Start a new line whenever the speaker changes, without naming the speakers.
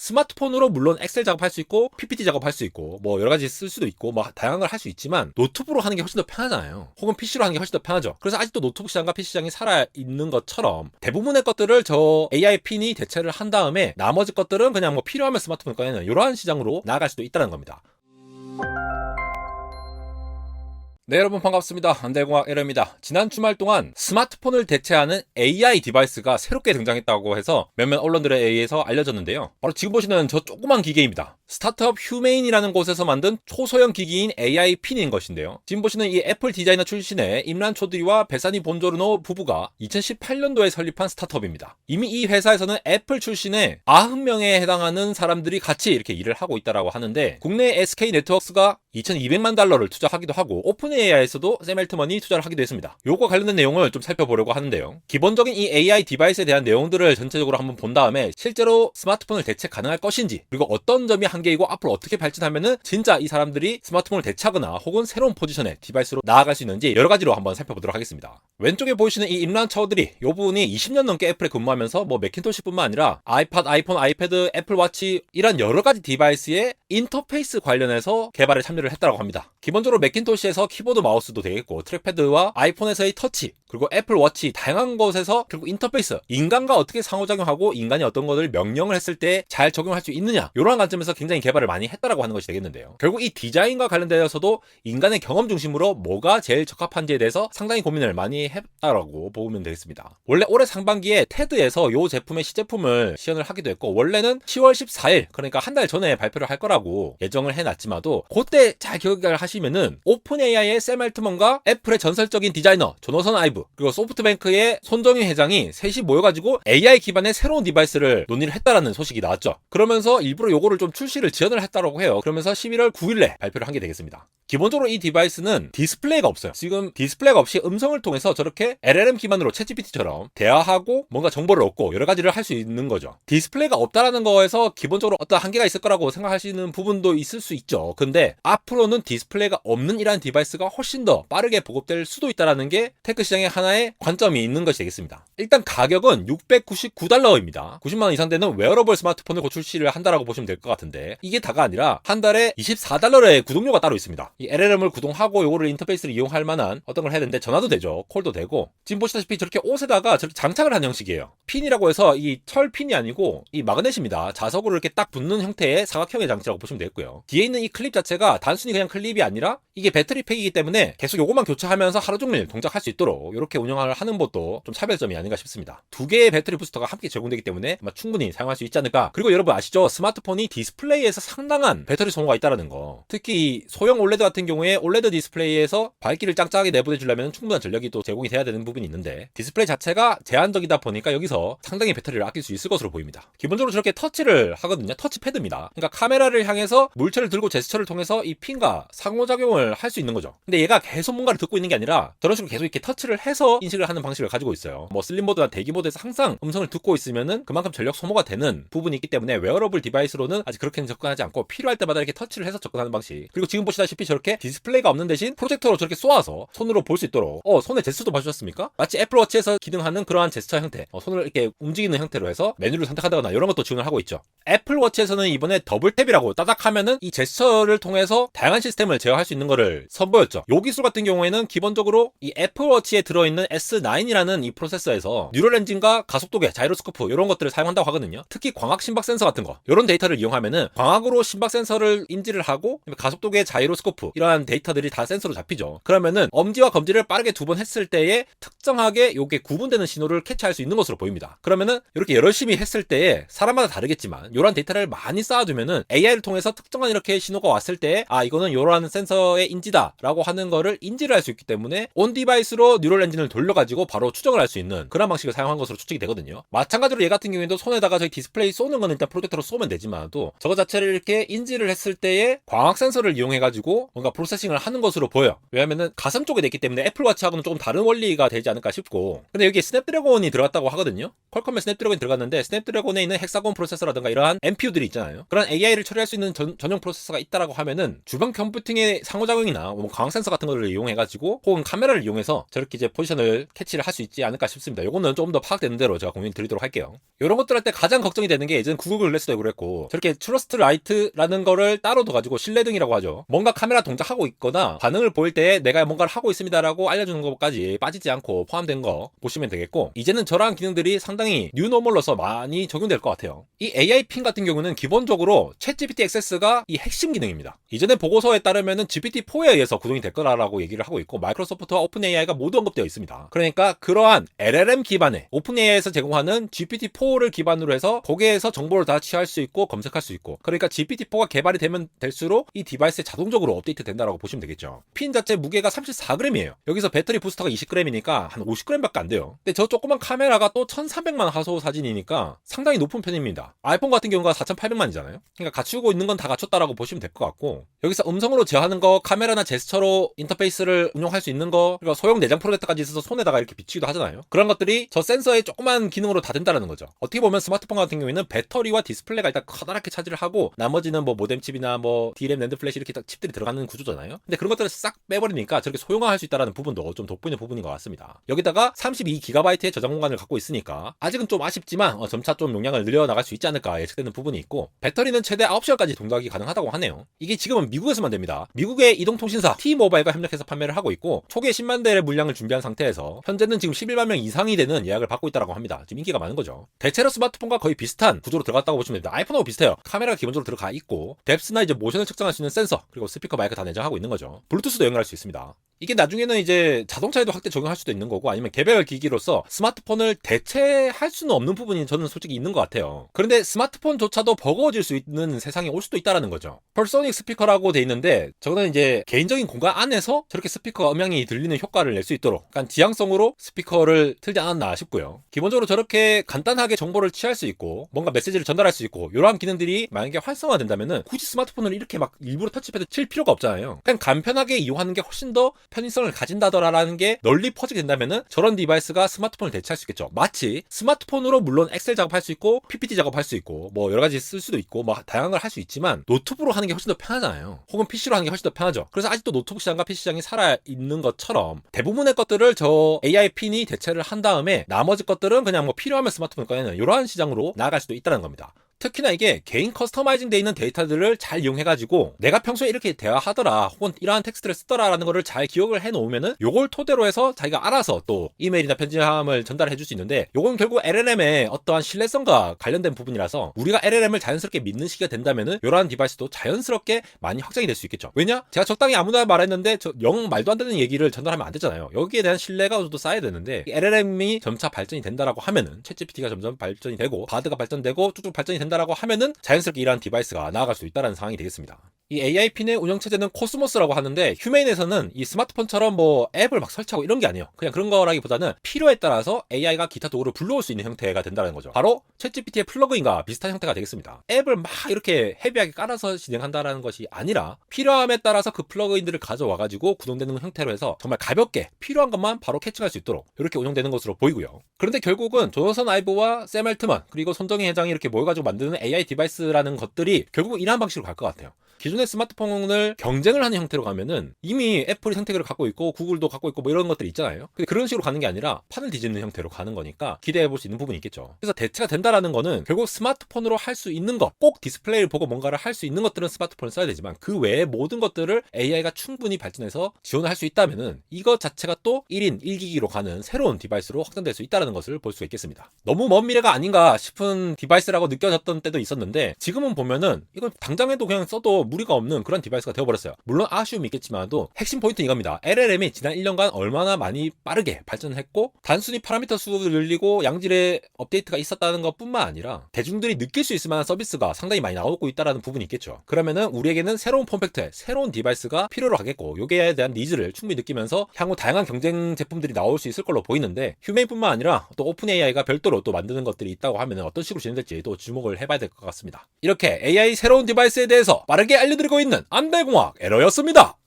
스마트폰으로 물론 엑셀 작업할 수 있고 PPT 작업할 수 있고 뭐 여러 가지 쓸 수도 있고 뭐 다양한 걸 할 수 있지만 노트북으로 하는 게 훨씬 더 편하잖아요. 혹은 PC로 하는 게 훨씬 더 편하죠. 그래서 아직도 노트북 시장과 PC 시장이 살아있는 것처럼 대부분의 것들을 저 AI 핀이 대체를 한 다음에 나머지 것들은 그냥 뭐 필요하면 스마트폰 꺼내는 이러한 시장으로 나아갈 수도 있다는 겁니다. 네, 여러분 반갑습니다. 안대공학 에러입니다. 지난 주말 동안 스마트폰을 대체하는 AI 디바이스가 새롭게 등장했다고 해서 몇몇 언론들에 의해서 알려졌는데요. 바로 지금 보시는 저 조그만 기계입니다. 스타트업 휴메인이라는 곳에서 만든 초소형 기기인 AI 핀인 것인데요. 지금 보시는 이 애플 디자이너 출신의 임란 초드리와 베사니 본조르노 부부가 2018년도에 설립한 스타트업입니다. 이미 이 회사에서는 애플 출신의 90명에 해당하는 사람들이 같이 이렇게 일을 하고 있다고 하는데 국내 SK 네트워크스가 $2,200만 투자하기도 하고 오픈 AI에서도 샘 엘트먼이 투자를 하기도 했습니다. 요거 관련된 내용을 좀 살펴보려고 하는데요. 기본적인 이 AI 디바이스에 대한 내용들을 전체적으로 한번 본 다음에 실제로 스마트폰을 대체 가능할 것인지 그리고 어떤 점이 한계이고 앞으로 어떻게 발전하면은 진짜 이 사람들이 스마트폰을 대체하거나 혹은 새로운 포지션의 디바이스로 나아갈 수 있는지 여러 가지로 한번 살펴보도록 하겠습니다. 왼쪽에 보이시는 이 임란 처우들이 요 분이 20년 넘게 애플에 근무하면서 뭐 맥킨토시뿐만 아니라 아이팟, 아이폰, 아이패드, 애플워치 이런 여러 가지 디바이스의 인터페이스 관련해서 개발에 참여를 했다고 합니다. 기본적으로 맥킨토시에서 키보드 마우스도 되겠고 트랙패드와 아이폰에서의 터치 그리고 애플워치 다양한 곳에서 결국 인터페이스 인간과 어떻게 상호작용하고 인간이 어떤 것을 명령을 했을 때 잘 적용할 수 있느냐 이러한 관점에서 굉장히 개발을 많이 했다라고 하는 것이 되겠는데요. 결국 이 디자인과 관련되어서도 인간의 경험 중심으로 뭐가 제일 적합한지에 대해서 상당히 고민을 많이 했다라고 보면 되겠습니다. 원래 올해 상반기에 테드에서 이 제품의 시제품을 시연을 하기도 했고 원래는 10월 14일 그러니까 한 달 전에 발표를 할 거라고 예정을 해놨지만도 그때 잘 기억을 하시면은 오픈 AI의 샘 엘트먼과 애플의 전설적인 디자이너 조너선 아이브 그리고 소프트뱅크의 손정희 회장이 셋이 모여가지고 AI 기반의 새로운 디바이스를 논의를 했다라는 소식이 나왔죠. 그러면서 일부러 요거를 좀 출시를 지연을 했다라고 해요. 그러면서 11월 9일에 발표를 한 게 되겠습니다. 기본적으로 이 디바이스는 디스플레이가 없어요. 지금 디스플레이가 없이 음성을 통해서 저렇게 LLM 기반으로 챗GPT처럼 대화하고 뭔가 정보를 얻고 여러 가지를 할 수 있는 거죠. 디스플레이가 없다라는 거에서 기본적으로 어떤 한계가 있을 거라고 생각하시는 부분도 있을 수 있죠. 근데 앞으로는 디스플레이가 없는 이러한 디바이스가 훨씬 더 빠르게 보급될 수도 있다라는 게 테크 시장의 하나의 관점이 있는 것이 되겠습니다. 일단 가격은 $699입니다. 90만 원 이상 되는 웨어러블 스마트폰을 곧 출시를 한다라고 보시면 될 것 같은데 이게 다가 아니라 한 달에 $24의 구독료가 따로 있습니다. 이 LLM을 구동하고 요거를 인터페이스를 이용할 만한 어떤 걸 해야 되는데 전화도 되죠. 콜도 되고 지금 보시다시피 저렇게 옷에다가 저렇게 장착을 한 형식이에요. 핀이라고 해서 이 철 핀이 아니고 이 마그넷입니다. 자석으로 이렇게 딱 붙는 형태의 사각형의 장치라고 보시면 되겠고요. 뒤에 있는 이 클립 자체가 단순히 그냥 클립이 아니라 이게 배터리 팩이기 때문에 계속 요것만 교체하면서 하루 종일 동작할 수 있도록 이렇게 운영을 하는 것도 좀 차별점이 아닌가 싶습니다. 두 개의 배터리 부스터가 함께 제공되기 때문에 아마 충분히 사용할 수 있지 않을까. 그리고 여러분 아시죠? 스마트폰이 디스플레이에서 상당한 배터리 소모가 있다는 거. 특히 소형 올레드 같은 경우에 올레드 디스플레이에서 밝기를 짱짱하게 내보내주려면 충분한 전력이 또 제공이 돼야 되는 부분이 있는데 디스플레이 자체가 제한적이다 보니까 여기서 상당히 배터리를 아낄 수 있을 것으로 보입니다. 기본적으로 저렇게 터치를 하거든요. 터치패드입니다. 그러니까 카메라를 향해서 물체를 들고 제스처를 통해서 이 핀과 상호작용을 할 수 있는 거죠. 근데 얘가 계속 뭔가를 듣고 있는 게 아니라 저런 식으로 계속 이렇게 터치를 해서 인식을 하는 방식을 가지고 있어요. 뭐 슬림보드나 대기모드에서 항상 음성을 듣고 있으면은 그만큼 전력 소모가 되는 부분이 있기 때문에 웨어러블 디바이스로는 아직 그렇게는 접근하지 않고 필요할 때마다 이렇게 터치를 해서 접근하는 방식. 그리고 지금 보시다시피 저렇게 디스플레이가 없는 대신 프로젝터로 저렇게 쏘아서 손으로 볼 수 있도록 손의 제스처도 봐주셨습니까? 마치 애플워치에서 기능하는 그러한 제스처 형태 손을 이렇게 움직이는 형태로 해서 메뉴를 선택한다거나 이런 것도 지원을 하고 있죠. 애플워치에서는 이번에 더블탭이라고 따닥하면은 이 제스처를 통해서 다양한 시스템을 제어할 수 있는 거를 선보였죠. 요 기술 같은 경우에는 기본적으로 이 애플워치에 들어있는 S9이라는 이 프로세서에서 뉴럴 엔진과 가속도계, 자이로스코프 이런 것들을 사용한다고 하거든요. 특히 광학 심박 센서 같은 거 이런 데이터를 이용하면은 광학으로 심박 센서를 인지를 하고 가속도계, 자이로스코프 이러한 데이터들이 다 센서로 잡히죠. 그러면은 엄지와 검지를 빠르게 두 번 했을 때에 특정하게 요게 구분되는 신호를 캐치할 수 있는 것으로 보입니다. 그러면은 이렇게 열심히 했을 때에 사람마다 다르겠지만 이런 데이터를 많이 쌓아두면은 AI를 통해서 특정한 이렇게 신호가 왔을 때 이거는 이러한 센서의 인지다라고 하는 거를 인지를 할 수 있기 때문에 온 디바이스로 뉴럴 엔진을 돌려가지고 바로 추정을 할 수 있는 그런 방식을 사용한 것으로 추측이 되거든요. 마찬가지로 얘 같은 경우에도 손에다가 저희 디스플레이 쏘는 건 일단 프로젝터로 쏘면 되지만도 저거 자체를 이렇게 인지를 했을 때에 광학 센서를 이용해가지고 뭔가 프로세싱을 하는 것으로 보여요. 왜냐면은 가슴 쪽에 됐기 때문에 애플워치하고는 조금 다른 원리가 되지 않을까 싶고 근데 여기에 스냅드래곤이 들어갔다고 하거든요. 퀄컴의 스냅드래곤이 들어갔는데 스냅드래곤에 있는 헥사곤 프로세서라든가 이러한 NPU들이 있잖아요. 그런 AI를 처리할 수 있는 전용 프로세서가 있다라고 하면은 주변 컴퓨팅에 특정의 상호작용이나 뭐 광학 센서 같은 거를 이용해가지고 혹은 카메라를 이용해서 저렇게 이제 포지션을 캐치를 할 수 있지 않을까 싶습니다. 요거는 좀 더 파악되는 대로 제가 공유 드리도록 할게요. 이런 것들 할 때 가장 걱정이 되는 게 예전 구글 글래스도 그랬고 저렇게 트러스트 라이트라는 거를 따로 둬가지고 신뢰등이라고 하죠. 뭔가 카메라 동작하고 있거나 반응을 보일 때 내가 뭔가를 하고 있습니다라고 알려주는 것까지 빠지지 않고 포함된 거 보시면 되겠고, 이제는 저러한 기능들이 상당히 뉴노멀로서 많이 적용될 것 같아요. 이 AI 핀 같은 경우는 기본적으로 챗GPT 액세스가 이 핵심 기능입니다. 이전에 보고서에 따르면은 GPT-4에 의해서 구동이 될 거라고 얘기를 하고 있고, 마이크로소프트와 오픈AI가 모두 언급되어 있습니다. 그러니까 그러한 LLM 기반의 오픈AI에서 제공하는 GPT-4를 기반으로 해서 거기에서 정보를 다 취할 수 있고 검색할 수 있고, 그러니까 GPT-4가 개발이 되면 될수록 이 디바이스에 자동적으로 업데이트 된다라고 보시면 되겠죠. 핀 자체 무게가 34g이에요. 여기서 배터리 부스터가 20g이니까 한 50g밖에 안 돼요. 근데 저 조그만 카메라가 또 1300만 화소 사진이니까 상당히 높은 편입니다. 아이폰 같은 경우가 4800만이잖아요. 그러니까 갖추고 있는 건 다 갖췄다라고 보시면 될 것 같고, 여기서 음성으로 제어하는 거, 카메라나 제스처로 인터페이스를 운용할 수 있는 거, 그리고 소형 내장 프로젝터까지 있어서 손에다가 이렇게 비치기도 하잖아요. 그런 것들이 저 센서의 조그만 기능으로 다 된다는 거죠. 어떻게 보면 스마트폰 같은 경우에는 배터리와 디스플레이가 일단 커다랗게 차지를 하고 나머지는 뭐 모뎀 칩이나 뭐 D램, 랜드 플래시 이렇게 딱 칩들이 들어가는 구조잖아요. 근데 그런 것들을 싹 빼버리니까 저렇게 소형화할 수 있다는 부분도 좀 돋보이는 부분인 것 같습니다. 여기다가 32GB의 저장 공간을 갖고 있으니까 아직은 좀 아쉽지만 점차 좀 용량을 늘려나갈 수 있지 않을까 예측되는 부분이 있고, 배터리는 최대 9시간까지 동작이 가능하다고 하네요. 이게 지금은 미국에서만 됩니다. 미국의 이동통신사 T-모바일과 협력해서 판매를 하고 있고, 초기에 10만 대의 물량을 준비한 상태에서 현재는 지금 11만 명 이상이 되는 예약을 받고 있다고 합니다. 지금 인기가 많은 거죠. 대체로 스마트폰과 거의 비슷한 구조로 들어갔다고 보시면 됩니다. 아이폰하고 비슷해요. 카메라가 기본적으로 들어가 있고 뎁스나 이제 모션을 측정할 수 있는 센서, 그리고 스피커, 마이크 다 내장하고 있는 거죠. 블루투스도 연결할 수 있습니다. 이게 나중에는 이제 자동차에도 확대 적용할 수도 있는 거고, 아니면 개별 기기로서 스마트폰을 대체할 수는 없는 부분이 저는 솔직히 있는 것 같아요. 그런데 스마트폰조차도 버거워질 수 있는 세상이 올 수도 있다는 거죠. 펄소닉 스피커라고 돼 있는데 저거는 이제 개인적인 공간 안에서 저렇게 스피커 음향이 들리는 효과를 낼 수 있도록 약간 지향성으로 스피커를 틀지 않았나 싶고요. 기본적으로 저렇게 간단하게 정보를 취할 수 있고 뭔가 메시지를 전달할 수 있고 이러한 기능들이 만약에 활성화된다면은 굳이 스마트폰을 이렇게 막 일부러 터치패드 칠 필요가 없잖아요. 그냥 간편하게 이용하는 게 훨씬 더 편의성을 가진다더라라는 게 널리 퍼지게 된다면은 저런 디바이스가 스마트폰을 대체할 수 있겠죠. 마치 스마트폰으로 물론 엑셀 작업할 수 있고 PPT 작업할 수 있고 뭐 여러 가지 쓸 수도 있고 뭐 다양한 걸 할 수 있지만 노트북으로 하는 게 훨씬 더 편하잖아요. 혹은 PC로 하는 게 훨씬 더 편하죠. 그래서 아직도 노트북 시장과 PC 시장이 살아있는 것처럼 대부분의 것들을 저 AI 핀이 대체를 한 다음에 나머지 것들은 그냥 뭐 필요하면 스마트폰을 꺼내는 이러한 시장으로 나아갈 수도 있다는 겁니다. 특히나 이게 개인 커스터마이징 돼 있는 데이터들을 잘 이용해가지고 내가 평소에 이렇게 대화하더라 혹은 이러한 텍스트를 쓰더라라는 거를 잘 기억을 해놓으면은 요걸 토대로 해서 자기가 알아서 또 이메일이나 편지함을 전달해 줄 수 있는데, 요건 결국 LLM의 어떠한 신뢰성과 관련된 부분이라서 우리가 LLM을 자연스럽게 믿는 시기가 된다면은 요러한 디바이스도 자연스럽게 많이 확장이 될 수 있겠죠. 왜냐? 제가 적당히 아무나 말했는데 영 말도 안 되는 얘기를 전달하면 안 되잖아요. 여기에 대한 신뢰가 또 쌓여야 되는데, LLM이 점차 발전이 된다라고 하면은 챗GPT가 점점 발전이 되고 바드가 발전되고 쭉쭉 발전이 된다라고 하면은 자연스럽게 이러한 디바이스가 나아갈 수 있다는 상황이 되겠습니다. 이 AI 핀의 운영 체제는 코스모스라고 하는데, 휴메인에서는 이 스마트폰처럼 뭐 앱을 막 설치하고 이런 게 아니에요. 그냥 그런 거라기보다는 필요에 따라서 AI가 기타 도구를 불러올 수 있는 형태가 된다는 거죠. 바로 챗GPT의 플러그인과 비슷한 형태가 되겠습니다. 앱을 막 이렇게 헤비하게 깔아서 진행한다라는 것이 아니라 필요함에 따라서 그 플러그인들을 가져와가지고 구동되는 형태로 해서 정말 가볍게 필요한 것만 바로 캐칭할 수 있도록 이렇게 운영되는 것으로 보이고요. 그런데 결국은 조너선 아이브와 샘 알트만 그리고 손정희 회장이 이렇게 모여가지고 만드는 AI 디바이스라는 것들이 결국 이러한 방식으로 갈 것 같아요. 기존의 스마트폰을 경쟁을 하는 형태로 가면은 이미 애플이 생태계를 갖고 있고 구글도 갖고 있고 뭐 이런 것들이 있잖아요. 근데 그런 식으로 가는 게 아니라 판을 뒤집는 형태로 가는 거니까 기대해 볼 수 있는 부분이 있겠죠. 그래서 대체가 된다라는 거는 결국 스마트폰으로 할 수 있는 것, 꼭 디스플레이를 보고 뭔가를 할 수 있는 것들은 스마트폰을 써야 되지만 그 외에 모든 것들을 AI가 충분히 발전해서 지원을 할 수 있다면은 이것 자체가 또 1인 1기기로 가는 새로운 디바이스로 확장될 수 있다는 것을 볼 수 있겠습니다. 너무 먼 미래가 아닌가 싶은 디바이스라고 느껴졌던 때도 있었는데, 지금은 보면은 이건 당장에도 그냥 써도 무리가 없는 그런 디바이스가 되어버렸어요. 물론 아쉬움이 있겠지만도 핵심 포인트는 이겁니다. LLM이 지난 1년간 얼마나 많이 빠르게 발전했고 단순히 파라미터 수를 늘리고 양질의 업데이트가 있었다는 것 뿐만 아니라 대중들이 느낄 수 있을 만한 서비스가 상당히 많이 나오고 있다는 부분이 있겠죠. 그러면은 우리에게는 새로운 폼팩트의 새로운 디바이스가 필요로 하겠고, 요게에 대한 니즈를 충분히 느끼면서 향후 다양한 경쟁 제품들이 나올 수 있을 걸로 보이는데, 휴메인뿐만 아니라 또 오픈 AI가 별도로 또 만드는 것들이 있다고 하면 어떤 식으로 진행될지 또 주목을 해봐야 될 것 같습니다. 이렇게 AI 새로운 디바이스에 대해서 빠르게 알려드리고 있는 안대공학 에러였습니다.